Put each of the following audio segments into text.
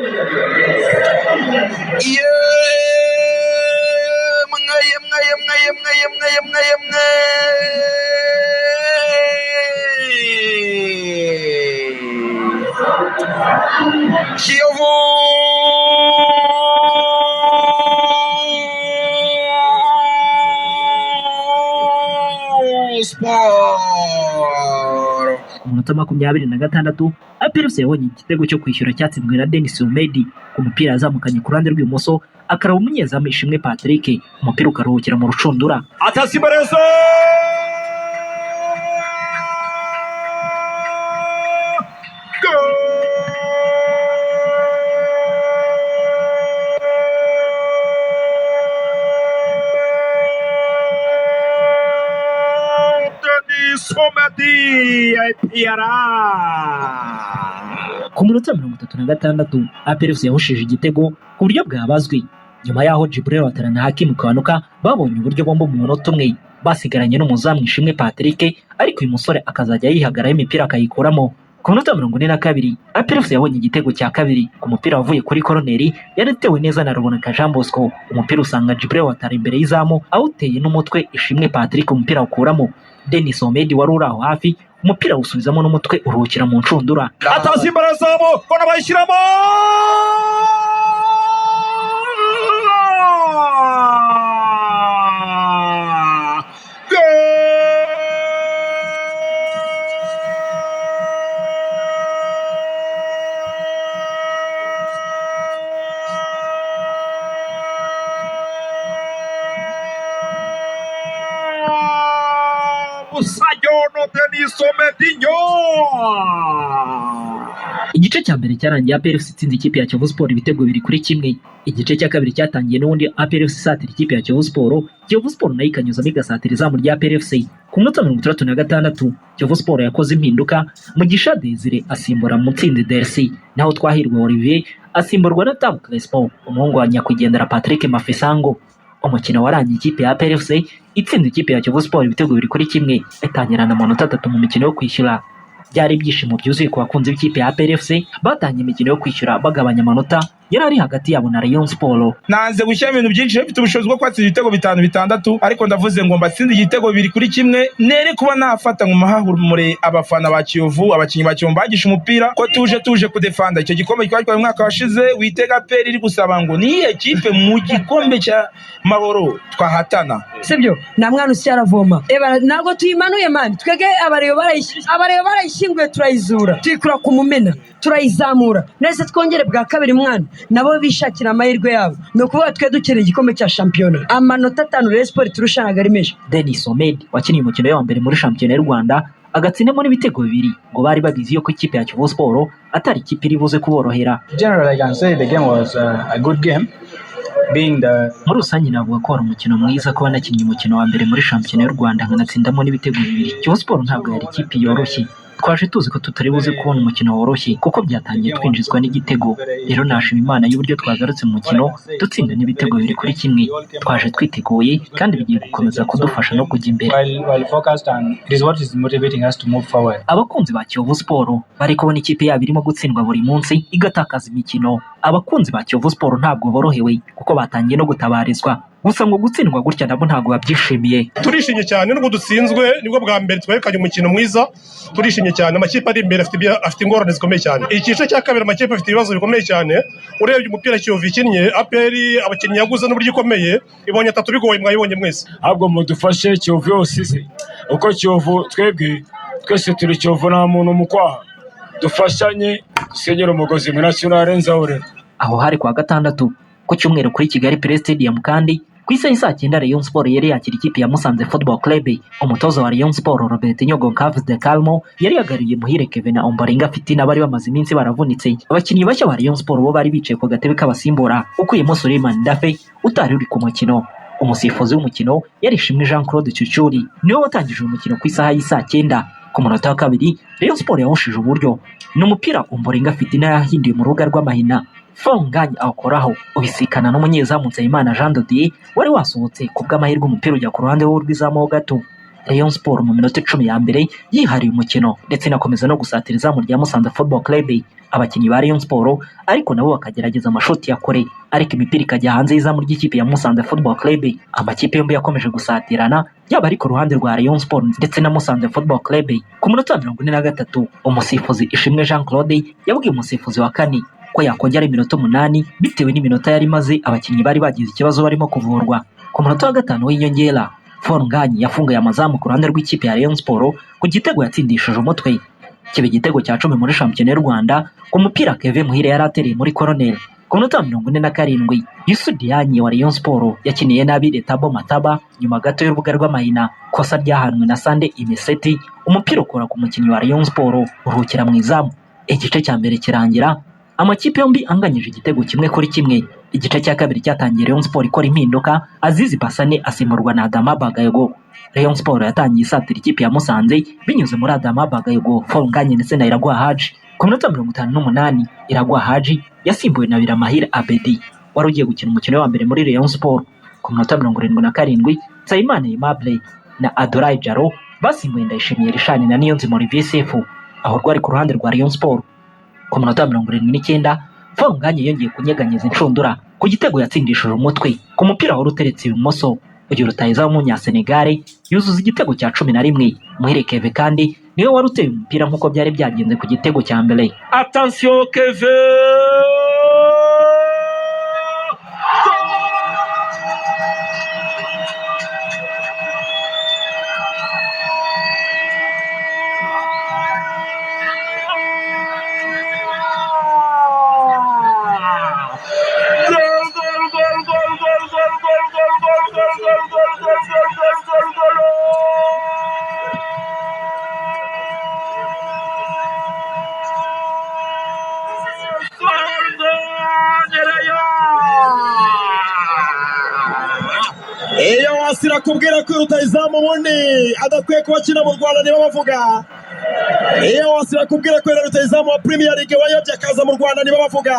Kiyovu Sport. Umunota 26 APR yabonye igitego cyo kwishyura cyatsinzwe na Denis Omedi ku mupira yazamukanye ku ruhande rw'ibumoso akaraba umunyezamu Ishimwe Patrick, umupira ukaruhukira mu rucundura. Atasibarezo Somedi APR. Ku minota 36 APR yahushije igitego ku buryo bwabazwe nyuma yaho Djibril Watara na Hakim Kanuka babonye uburyo bombo mu munota umwe basigaranye n'umuzamu Ishimwe Patrick, ariko uyu musore akazajya yihagaraho imipira akayikuramo. Ku minota 42 APR yabonye igitego cya kabiri ku mupira wavuye kuri koroneri yaritewe neza na Ruboneka Jean Bosco, umupira usanga Djibril Watara imbere y'izamu awuteye n'umutwe Ishimwe Patrick, umupira ukuramo. Denis Omedi wari uri aho hafi, umupira usubizamo n'umutwe uruhukira mu ncundura. Atasimbarazamo kona bayishyiramo Sayono Denis Omedinho. Igice cya mbere cyarangiye APR itsinze ikipe ya Kiyovu Sport ibitego 2-1. Igice cya kabiri cyatangiye n'ubundi APR isatira ikipe ya Kiyovu Sport, Kiyovu Sport nayo ikanyuzamo igasatira izamu rya APR. Ku minota 36 Kiyovu Sport yakoze impinduka, Mugisha Desire asimbura Mutsinzi Dercy, naho Twahirwa Olivier asimburwa na Tam Crespo, umuhungu wa nyakwigendera Patrick Mafesango. Umukino warangiye ikipe ya APR itsinze ikipe ya Kiyovu Sport ibitego 2-1, itangirana amanota 3 mu mikino yo kwishyura. Byari ibyishimo byuzuye ku bakunzi b'ikipe ya APR batangiye imikino yo kwishyura bagabanya amanota yari ari hagati yabo na Rayon Sport. Nanze gushyira ibintu byinshi bifite ubushobozi bwo kwatsinda ibitego 5-6, ariko ndavuze ngo mbatsinde igitego 2-1 nere kuba nafata mu mahahurumure abafana ba Kiyovu, abakinnyi ba Kiyovu bagisha umupira ko tuje kudefanda icyo gikombe cyatwaye umwaka washize. Witega APR iri gusaba ngo ni ekipe mu gikombe cya mahoro twahatana, sibyo? Na mwana usiyaravoma ntabwo tuyimanuye mani, twege abareba barayishyinguye turayizura, tuyikura ku mumena turayizamura, nese twongere bwa kabiri mwana nabo bishakira amahirwe yabo. No kuvuga twe dukeneye igikombe cya shampiyona, amanota 5 Rayon Sport turushanaga ari menshi. Denis Omedi wakiniye umukino wa mbere muri shampiyona y'u Rwanda agatsindamo n'ibitego 2, ngo bari babizi yo ko ikipe ya Kiyovu Sport atari ikipe iri buze kuborohera. Generally I can say the game was a good game. Muri rusange navuga ko wari umukino mwiza kuba nakinnye umukino wa mbere muri shampiyona y'u Rwanda nkanatsindamo n'ibitego 2. Kiyovu Sport ntabwo yari ikipe yoroshye, twaje tuzi ko tutari buze kubona umukino woroshye kuko byatangiye twinjizwa n'igitego. Rero nashima Imana y'uburyo twagarutse mu mukino dutsinda n'ibitego 2-1. Twaje twiteguye kandi bigiye gukomeza kudufasha no kujya imbere. Abakunzi ba Kiyovu Sport bari kubona ikipe yabo irimo gutsindwa buri munsi igatakaza imikino. Abakunzi ba Kiyovu Sport ntabwo borohewe kuko batangiye no gutabarizwa, gusa ngo gutsindwa gutya nabo ntabwo babyishimiye. Turishimye cyane nubwo dutsinzwe, nibwo bwa mbere twerekanye umukino mwiza. Turishimye cyane, amakipe ari imbere afite ingorane zikomeye cyane. Igice cya kabiri amakipe afite ibibazo bikomeye cyane. Urebye umupira Kiyovu ikinnye, APR abakinnyi yaguze n'uburyo ikomeye, ibonye 3 bigoye, mwayibonye mwese. Ahubwo mudufashe Kiyovu yose uko Kiyovu twese turi Kiyovu nta muntu mukwaha, dufashanye dusenyera umugozi muri nationale nzahore. Aho hari kwa gatandatu ku cyumweru kuri Kigali Play Stadium, kandi ku isaha saa 9 Rayon Sport yari yakira ikipe ya Musanze Football Club. Umutoza wa Rayon Sport Robert Nyogo Caves de Calmo yari yagariye Muhire Kevin na Ombolenga Fitina bari bamaze iminsi baravunitse. Abakinnyi bashya ba Rayon Sport bo bari bicaye ku gatebe k'abasimbura, ukuyemo Suleiman Dafe utari uri ku mukino. Umusifuzi w'umukino yari Ishimwe Jean Claude Chuchuri, niwe watangije umukino ku isaha y'isaa 9. Ku munota wa kabiri Rayon Sport yahushije uburyo n'umupira Ombolenga Fitina yahinduye mu rubuga rw'amahina, Fonganya awukoraho ubisikana n'umunyezamu Nsabimana Jean de Dieu wari wasohotse ku bw'amahirwe umupira ujya ku ruhande rw'izamu gato. Rayon Sport mu minota 10 ya mbere yihariye umukino ndetse inakomeza no gusatira izamu rya Musanze Football Club. Abakinnyi ba Rayon Sport ariko nabo bakagerageza amashoti ya kure, ariko imipira ikajya hanze y'izamu ry'ikipe ya Musanze Football Club. Amakipe yombi yakomeje gusatirana, yaba ari ku ruhande rwa Rayon Sport ndetse na Musanze Football Club. Ku munota 43 umusifuzi Ishimwe Jean Claude yabwiye umusifuzi wa kane ko yakongera iminota 8 bitewe n'iminota yari maze abakinnyi bari bagize ikibazo barimo kuvurwa. Ku munota wa 5 w'inyongera Fonganyi yafungaye amazamu ku ruhande rw'ikipe ya Rayon Sport ku gitego yatsindishije umutwe. Kibe igitego cya 10 muri shampiyona y'u Rwanda ku mupira Kevin Muhire yari atereye muri corner. Ku munota 47 Yusuf Dianye wa Rayon Sport yakiniye nabi Letabo Mataba nyuma gato y'urubuga rw'amahina, kosa ryahanwe na Sande Imeseti, umupira ukora ku mukinnyi wa Rayon Sport uruhukira mu izamu. Igice cya mbere kirangira amakipe yombi anganyije igitego kimwe kuri kimwe. Igice cya kabiri cyatangiye Rayon Sport ikora impinduka, Azizi Pasane asimburwa na Adama Bagayego. Rayon Sport yatangiye isatira ikipe ya Musanze binyuze muri Adama Bagayego, Fonganyi ndetse na Iragwa Haji. Ku minota 58 Iragwa Haji yasimbuwe na Biramahire Abedi wari ugiye gukina umukino wa mbere muri Rayon Sport. Ku minota 77 Nsayimana Aimable na Adorai Jaro basimbuye Ndayishimiye Rishani na Niyonzima Olivier Sefu aho rwari ku ruhande rwa Rayon Sport. Ku minota 79 Fonganyi yongeye kunyeganyeza inshundura ku gitego yatsindishije umutwe ku mupira wari uteretse ibumoso. Uyu rutahiza w'umunyasenegale yuzuza igitego cya 11. Muhire Keve kandi niwe wari uteye umupira nk'uko byari byagenze ku gitego cya mbere. Attention Keve! Iyo wasira kubwira ko rutahizamu ubundi adakwiye kubakina mu Rwanda nibo bavuga. Iyo wasira kubwira ko rutahizamu wa Premier League wayobye akaza mu Rwanda nibo bavuga.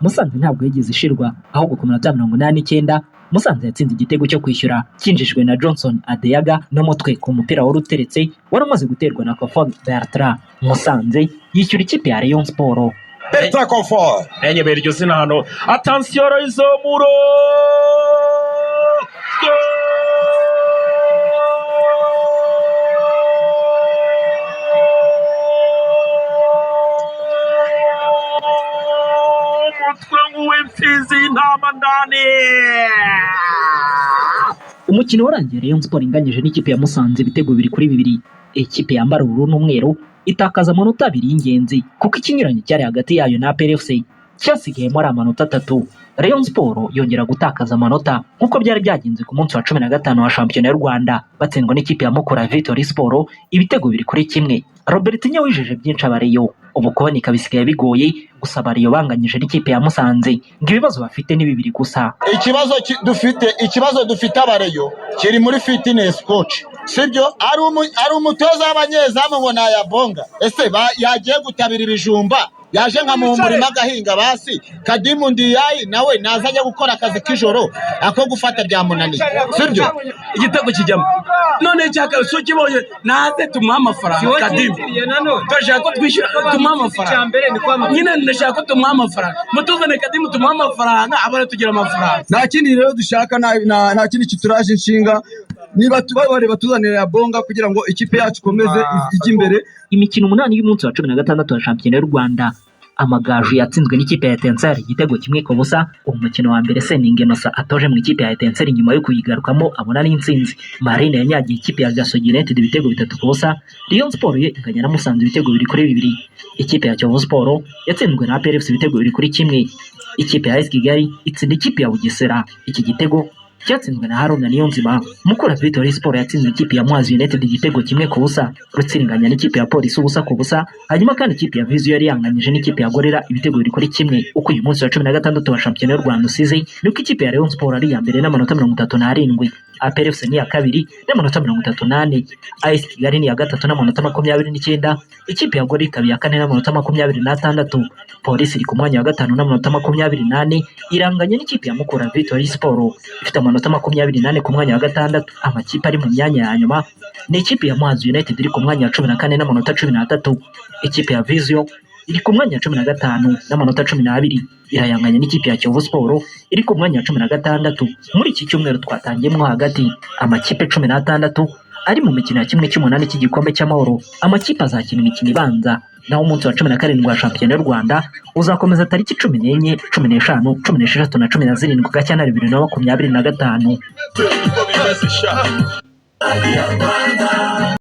Musanze ntabwo yigeze ishirwa, ahubwo ku minota 89 Musanze yatsinze igitego cyo kwishyura cyinjijwe na Johnson Adeyaga n'umutwe ku mupira wari uteretse wari umaze guterwa na Kofod Bertrand. Musanze yishyura ikipe ya Rayon Sport. Bertrand Kofod Enyebera iryo zina hano. Attention Roizomuro! Umukino warangiye Rayon Sport inganyije n'ikipe ya Musanze ibitego 2-2. Ikipe yambara ubururu n'umweru itakaza amanota 2 y'ingenzi kuko ikinyuranye cyari hagati yayo na APRFC cyasigayemo ari amanota 3. Rayon Sport yongera gutakaza amanota nk'uko byari byagenze ku munsi wa 15 wa shampiyona y'u Rwanda batsindwa n'ikipe ya Mukura Victory Sport ibitego 2-1. Robertinho wijeje byinshi abareyo, ubu kuboneka bisigaye bigoye, gusa abareyo banganyije n'ikipe ya Musanze ngo ibibazo bafite ni 2 gusa. Ikibazo dufite abareyo kiri muri fitness coach, sibyo? Ari umutoza w'abanyezamu ngo nayabonga, ese yagiye gutabira ibijumba yaje nka mu murima agahinga basi. Kadimu Ndiyayi nawe nazajya gukora akazi k'ijoro ako gufata byamunaniye, sibyo? Igitego kijyamo none cyaka so kibonye naze tumuha amafaranga. Kadimu turashaka ko twishyura tumuha amafaranga nyine, ndashaka ko tumuha amafaranga, mutuzane Kadimu tumuha amafaranga abara tugira amafaranga. nta kindi rero dushaka, nta kindi kituraje inshinga, niba tubareba tuzanira ya bonga kugira ngo ikipe yacu ikomeze ijye imbere. Imikino 8 y'umunsi wa 16 wa shampiyona y'u Rwanda, Amagaju yatsinzwe n'ikipe ya Etincelle igitego 1-0. Umukino wa mbere Seninga Innocent atoje mu ikipe ya Etincelle nyuma yo kuyigarukamo abona n'intsinzi. Marine yanyagiye ikipe ya Gasogi United ibitego 3-0. Rayon Sport ye inganya na Musanze ibitego 2-2. Ikipe ya Kiyovu Sport yatsinzwe na APRFC ibitego 2-1. Ikipe ya AS Kigali itsinda ikipe ya Bugesera. Iki gitego cyatsinzwe na Haruna Niyonzima. Mukura Victory Sport yatsinze ikipe ya Muhazi United igitego 1-0. Rutsinganya n'ikipe ya Polisi 1-0. Hanyuma kandi ikipe ya Vision yari yanganyije n'ikipe ya Gorera ibitego 2-1. Uko uyu munsi wa 16 wa shampiyona y'u Rwanda usize, nuko ikipe ya Rayon Sport ari ya mbere n'amanota 37. APRFC ni ya kabiri n'amanota 38. AS Kigali ni ya gatatu n'amanota 29. Ikipe ya Gorera ikaba ya kane n'amanota 26. Polisi iri ku mwanya wa gatanu n'amanota 28. Iranganya n'ikipe ya Mukura Victory Sport ifite amanota 28 ku mwanya wa gatandatu. Amakipe ari mu myanya ya nyuma ni ikipe ya Muhazi United iri ku mwanya wa 14 n'amanota 13. Ikipe ya Vision iri ku mwanya wa 15 n'amanota 12, irayanganya n'ikipe ya Kiyovu Sport iri ku mwanya wa 16. Muri iki cyumweru twatangiyemo hagati, amakipe 16 ari mu mikino ya 1/8 cy'igikombe cy'amahoro. Amakipe azakina imikino ibanza, naho umunsi wa 17 wa shampiyona y'u Rwanda uzakomeza tariki 14, 15, 16 na 17 Gashyantare 2025.